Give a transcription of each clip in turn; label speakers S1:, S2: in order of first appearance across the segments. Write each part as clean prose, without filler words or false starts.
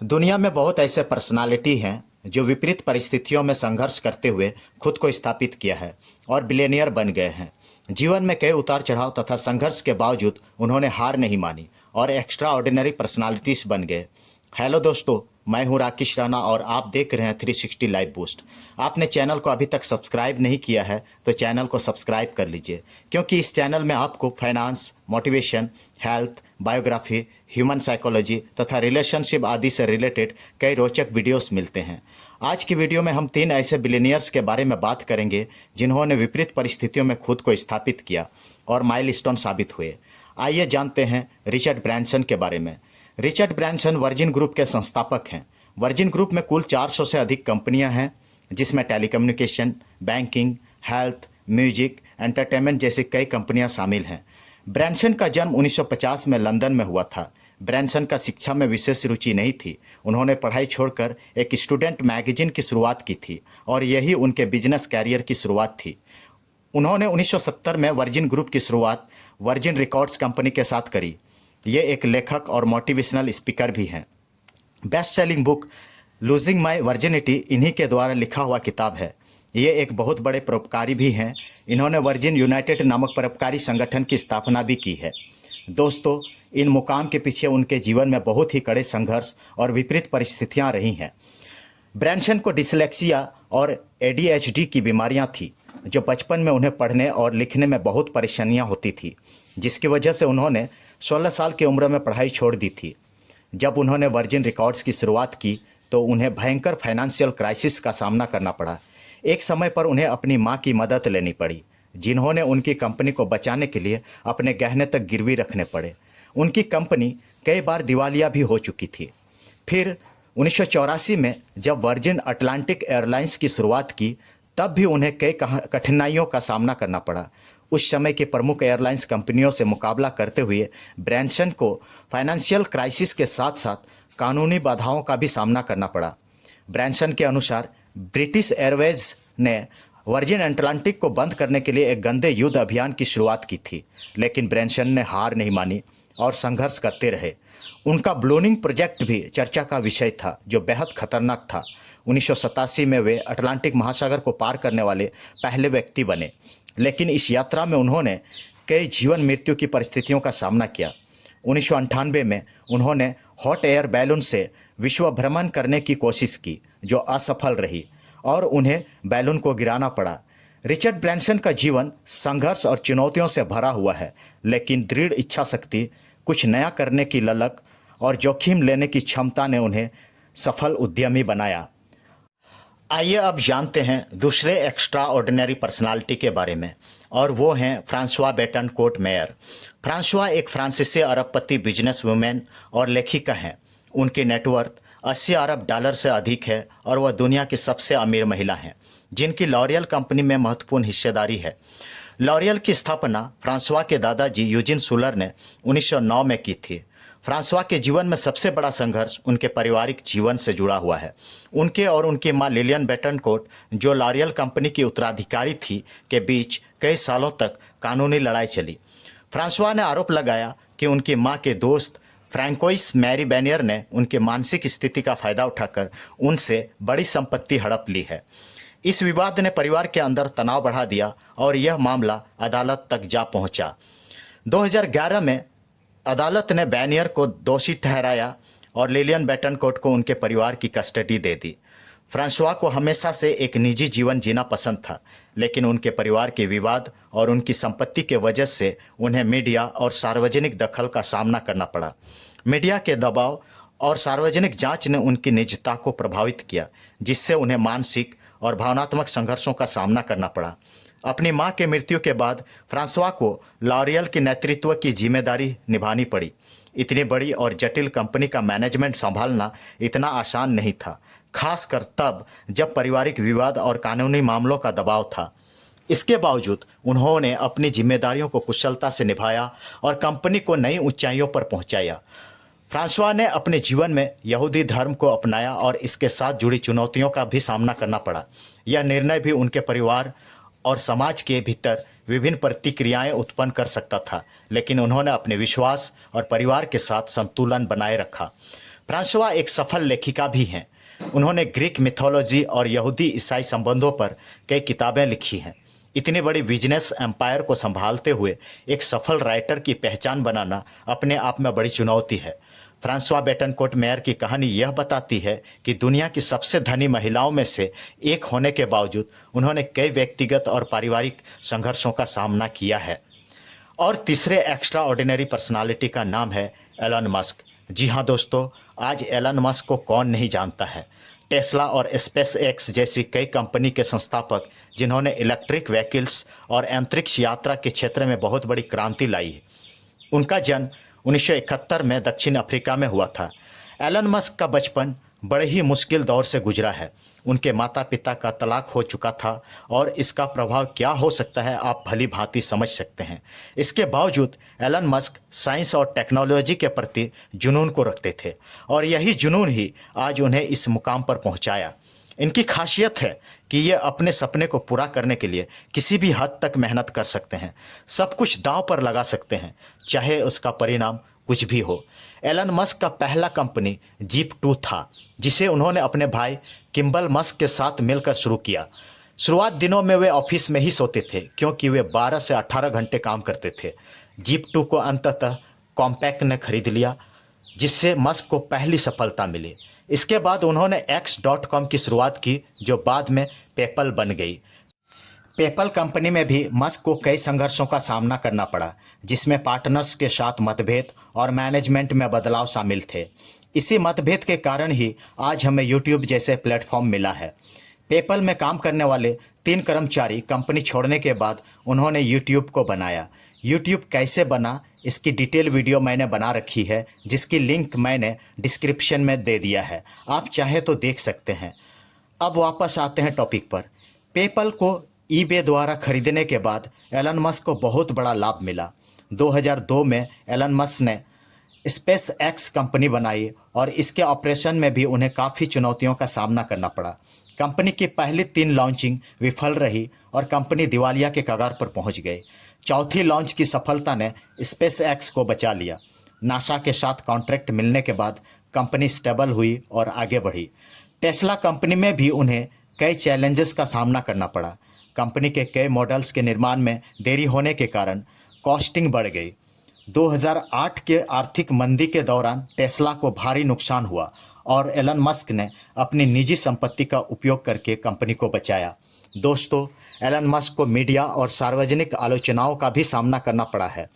S1: दुनिया में बहुत ऐसे पर्सनालिटी हैं जो विपरीत परिस्थितियों में संघर्ष करते हुए खुद को स्थापित किया है और बिलियनियर बन गए हैं। जीवन में कई उतार चढ़ाव तथा संघर्ष के बावजूद उन्होंने हार नहीं मानी और एक्स्ट्रा ऑर्डिनरी पर्सनालिटीज बन गए। हेलो दोस्तों, मैं हूं राकेश राणा और आप देख रहे हैं 360 लाइव बूस्ट। आपने चैनल को अभी तक सब्सक्राइब नहीं किया है तो चैनल को सब्सक्राइब कर लीजिए, क्योंकि इस चैनल में आपको finance, motivation, health, biography, human psychology तथा रिलेशनशिप आदि से रिलेटेड कई रोचक वीडियोस मिलते हैं। आज की वीडियो में हम 3 ऐसे बिलियनियर्स के बारे में बात करेंगे जिन्होंने विपरीत परिस्थितियों में खुद को स्थापित किया और माइलस्टोन साबित हुए। आइए जानते हैं रिचर्ड ब्रैंसन के बारे में। रिचर्ड ब्रैंसन वर्जिन ग्रुप के संस्थापक हैं। वर्जिन ग्रुप में कुल 400 से अधिक कंपनियां हैं, जिसमें telecommunication, banking, health, music, entertainment जैसी कई कंपनियां शामिल हैं। ब्रैंसन का जन्म 1950 में लंदन में हुआ था। ब्रैंसन का शिक्षा में विशेष रुचि नहीं थी। उन्होंने पढ़ाई छोड़कर एक स्टूडेंट मैगजीन की शुरुआत की थी और यही उनके बिजनेस कैरियर की शुरुआत थी। उन्होंने 1970 में वर्जिन ग्रुप की शुरुआत वर्जिन रिकॉर्ड्स कंपनी के साथ करी। ये एक लेखक और मोटिवेशनल स्पीकर भी हैं। Best selling book losing my virginity इन्हीं के द्वारा लिखा हुआ किताब है। ये एक बहुत बड़े परोपकारी भी हैं। इन्होंने वर्जिन यूनाइटेड नामक परोपकारी संगठन की स्थापना भी की है। दोस्तों, इन मुकाम के पीछे उनके जीवन में बहुत ही कड़े संघर्ष और विपरीत परिस्थितियां रही हैं। ब्रैंसन को डिसलेक्सिया और एडीएचडी की बीमारियां थी, जो बचपन में उन्हें पढ़ने और लिखने में बहुत परेशानियां होती थी, जिसकी वजह से उन्होंने 16 साल की उम्र में पढ़ाई छोड़ दी थी। जब उन्होंने वर्जिन रिकॉर्ड्स की शुरुआत की तो उन्हें भयंकर फाइनेंशियल क्राइसिस का सामना करना पड़ा। एक समय पर उन्हें अपनी मां की मदद लेनी पड़ी, जिन्होंने उनकी कंपनी को बचाने के लिए अपने गहने तक गिरवी रखने पड़े। उनकी कंपनी कई बार दिवालिया भी हो चुकी थी। फिर 1984 में जब वर्जिन अटलांटिक एयरलाइंस की शुरुआत की, तब भी उन्हें कई कठिनाइयों का सामना करना पड़ा। उस समय की प्रमुख एयरलाइंस कंपनियों से मुकाबला करते हुए ब्रैंसन को फाइनेंशियल क्राइसिस के साथ साथ कानूनी बाधाओं का भी सामना करना पड़ा। ब्रैंसन के अनुसार ब्रिटिश एयरवेज ने वर्जिन अटलांटिक को बंद करने के लिए एक गंदे युद्ध अभियान की शुरुआत की थी, लेकिन ब्रैंसन ने हार नहीं मानी और संघर्ष करते रहे। उनका ब्लूनिंग प्रोजेक्ट भी चर्चा का विषय था, जो बेहद खतरनाक था। 1987 में वे अटलांटिक महासागर को पार करने वाले पहले व्यक्ति बने, लेकिन इस यात्रा में उन्होंने कई जीवन मृत्यु की परिस्थितियों का सामना किया। 1998 में उन्होंने हॉट एयर बैलून से विश्व भ्रमण करने की कोशिश की, जो असफल रही और उन्हें बैलून को गिराना पड़ा। रिचर्ड ब्रैंसन का जीवन संघर्ष और चुनौतियों से भरा हुआ है, लेकिन दृढ़ इच्छा शक्ति, कुछ नया करने की ललक और जोखिम लेने की क्षमता ने उन्हें सफल उद्यमी बनाया। आइए अब जानते हैं दूसरे एक्स्ट्रा ऑर्डिनरी पर्सनालिटी के बारे में, और वो हैं फ्रांसवा बेटनकोर्ट मेयर। फ्रांसवा एक फ्रांसीसी अरबपति बिजनेस वुमेन और लेखिका हैं। उनकी नेटवर्थ 80 अरब डॉलर से अधिक है और वह दुनिया की सबसे अमीर महिला हैं, जिनकी लॉरियल कंपनी में महत्वपूर्ण हिस्सेदारी है। लॉरियल की स्थापना फ्रांसवा के दादाजी यूजिन सुलर ने 1909 में की थी। फ्रांसवा के जीवन में सबसे बड़ा संघर्ष उनके पारिवारिक जीवन से जुड़ा हुआ है। उनके और उनकी मां लिलियन बेटनकोर्ट, जो लॉरियल कंपनी की उत्तराधिकारी थी, के बीच कई सालों तक कानूनी लड़ाई चली। फ्रांसवा ने आरोप लगाया कि उनकी मां के दोस्त फ्रैंकोइस मैरी बेनियर ने उनकी मानसिक स्थिति का फायदा उठाकर उनसे बड़ी संपत्ति हड़प ली है। इस विवाद ने परिवार के अंदर तनाव बढ़ा दिया और यह मामला अदालत तक जा पहुंचा। 2011 में अदालत ने बैनियर को दोषी ठहराया और लिलियन बेटनकोर्ट को उनके परिवार की कस्टडी दे दी। फ्रांसवा को हमेशा से एक निजी जीवन जीना पसंद था, लेकिन उनके परिवार के विवाद और उनकी संपत्ति के वजह से उन्हें मीडिया और सार्वजनिक दखल का सामना करना पड़ा। मीडिया के दबाव और सार्वजनिक जांच ने उनकी निजता को प्रभावित किया, जिससे उन्हें मानसिक और भावनात्मक संघर्षों का सामना करना पड़ा। अपनी मां के मृत्यु के बाद फ्रांसवा को लॉरियल की नेतृत्व की जिम्मेदारी निभानी पड़ी। इतनी बड़ी और जटिल कंपनी का मैनेजमेंट संभालना इतना आसान नहीं था, खासकर तब जब पारिवारिक विवाद और कानूनी मामलों का दबाव था। इसके बावजूद उन्होंने अपनी जिम्मेदारियों को कुशलता से निभाया और कंपनी को नई ऊंचाइयों पर पहुंचाया। फ्रांसवा ने अपने जीवन में यहूदी धर्म को अपनाया और इसके साथ जुड़ी चुनौतियों का भी सामना करना पड़ा। यह निर्णय भी उनके परिवार और समाज के भीतर विभिन्न प्रतिक्रियाएं उत्पन्न कर सकता था, लेकिन उन्होंने अपने विश्वास और परिवार के साथ संतुलन बनाए रखा। फ्रांसवा एक सफल लेखिका भी हैं। उन्होंने ग्रीक मिथोलॉजी और यहूदी ईसाई संबंधों पर कई किताबें लिखी हैं। इतनी बड़ी बिजनेस एम्पायर को संभालते हुए एक सफल राइटर की पहचान बनाना अपने आप में बड़ी चुनौती है। फ्रांसवा बेटनकोर्ट मेयर की कहानी यह बताती है कि दुनिया की सबसे धनी महिलाओं में से एक होने के बावजूद उन्होंने कई व्यक्तिगत और पारिवारिक संघर्षों का सामना किया है। और तीसरे एक्स्ट्रा ऑर्डिनरी पर्सनालिटी का नाम है एलन मस्क। जी हाँ दोस्तों, आज एलन मस्क को कौन नहीं जानता है। टेस्ला और स्पेस एक्स जैसी कई कंपनी के संस्थापक जिन्होंने इलेक्ट्रिक व्हीकल्स और अंतरिक्ष यात्रा के क्षेत्र में बहुत बड़ी क्रांति लाई है। उनका जन्म 1971 में दक्षिण अफ्रीका में हुआ था। एलन मस्क का बचपन बड़े ही मुश्किल दौर से गुजरा है। उनके माता पिता का तलाक हो चुका था और इसका प्रभाव क्या हो सकता है आप भली भांति समझ सकते हैं। इसके बावजूद एलन मस्क साइंस और टेक्नोलॉजी के प्रति जुनून को रखते थे और यही जुनून ही आज उन्हें इस मुकाम पर पहुंचाया। इनकी खासियत है कि ये अपने सपने को पूरा करने के लिए किसी भी हद तक मेहनत कर सकते हैं, सब कुछ दांव पर लगा सकते हैं, चाहे उसका परिणाम कुछ भी हो। एलन मस्क का पहला कंपनी जीप2 था, जिसे उन्होंने अपने भाई किम्बल मस्क के साथ मिलकर शुरू किया। शुरुआत दिनों में वे ऑफिस में ही सोते थे क्योंकि वे 12 से 18 घंटे काम करते थे। जीप2 को अंततः कॉम्पैक्ट ने खरीद लिया, जिससे मस्क को पहली सफलता मिली। इसके बाद उन्होंने X.com की शुरुआत की, जो बाद में पेपल बन गई। पेपल कंपनी में भी मस्क को कई संघर्षों का सामना करना पड़ा, जिसमें पार्टनर्स के साथ मतभेद और मैनेजमेंट में बदलाव शामिल थे। इसी मतभेद के कारण ही आज हमें यूट्यूब जैसे प्लेटफॉर्म मिला है। पेपल में काम करने वाले 3 कर्मचारी कंपनी छोड़ने के बाद उन्होंने यूट्यूब को बनाया। यूट्यूब कैसे बना, इसकी डिटेल वीडियो मैंने बना रखी है, जिसकी लिंक मैंने डिस्क्रिप्शन में दे दिया है, आप चाहे तो देख सकते हैं। अब वापस आते हैं टॉपिक पर। पेपल को ईबे द्वारा खरीदने के बाद एलन मस्क को बहुत बड़ा लाभ मिला। 2002 में एलन मस्क ने स्पेस एक्स कंपनी बनाई और इसके ऑपरेशन में भी उन्हें काफ़ी चुनौतियों का सामना करना पड़ा। कंपनी की पहली 3 लॉन्चिंग विफल रही और कंपनी दिवालिया के कगार पर पहुंच गई। चौथी लॉन्च की सफलता ने स्पेस एक्स को बचा लिया। नासा के साथ कॉन्ट्रैक्ट मिलने के बाद कंपनी स्टेबल हुई और आगे बढ़ी। टेस्ला कंपनी में भी उन्हें कई चैलेंजेस का सामना करना पड़ा। कंपनी के कई मॉडल्स के निर्माण में देरी होने के कारण कॉस्टिंग बढ़ गई। 2008 के आर्थिक मंदी के दौरान टेस्ला को भारी नुकसान हुआ और एलन मस्क ने अपनी निजी संपत्ति का उपयोग करके कंपनी को बचाया। दोस्तों, एलन मस्क को मीडिया और सार्वजनिक आलोचनाओं का भी सामना करना पड़ा है।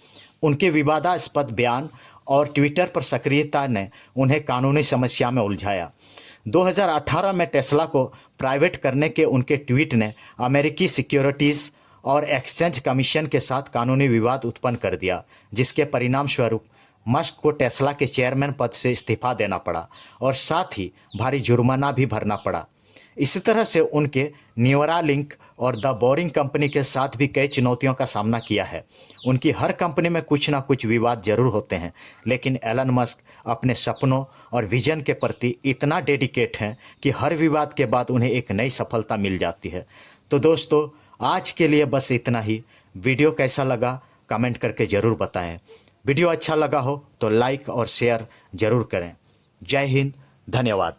S1: उनके विवादास्पद बयान और ट्विटर पर सक्रियता ने उन्हें कानूनी समस्या में उलझाया। 2018 में टेस्ला को प्राइवेट करने के उनके ट्वीट ने अमेरिकी सिक्योरिटीज़ और एक्सचेंज कमीशन के साथ कानूनी विवाद उत्पन्न कर दिया, जिसके परिणाम स्वरूप मस्क को टेस्ला के चेयरमैन पद से इस्तीफा देना पड़ा और साथ ही भारी जुर्माना भी भरना पड़ा। इसी तरह से उनके न्यूरालिंक और द बोरिंग कंपनी के साथ भी कई चुनौतियों का सामना किया है। उनकी हर कंपनी में कुछ ना कुछ विवाद जरूर होते हैं, लेकिन एलन मस्क अपने सपनों और विजन के प्रति इतना डेडिकेट हैं कि हर विवाद के बाद उन्हें एक नई सफलता मिल जाती है। तो दोस्तों, आज के लिए बस इतना ही। वीडियो कैसा लगा कमेंट करके ज़रूर बताएं। वीडियो अच्छा लगा हो तो लाइक और शेयर ज़रूर करें। जय हिंद, धन्यवाद।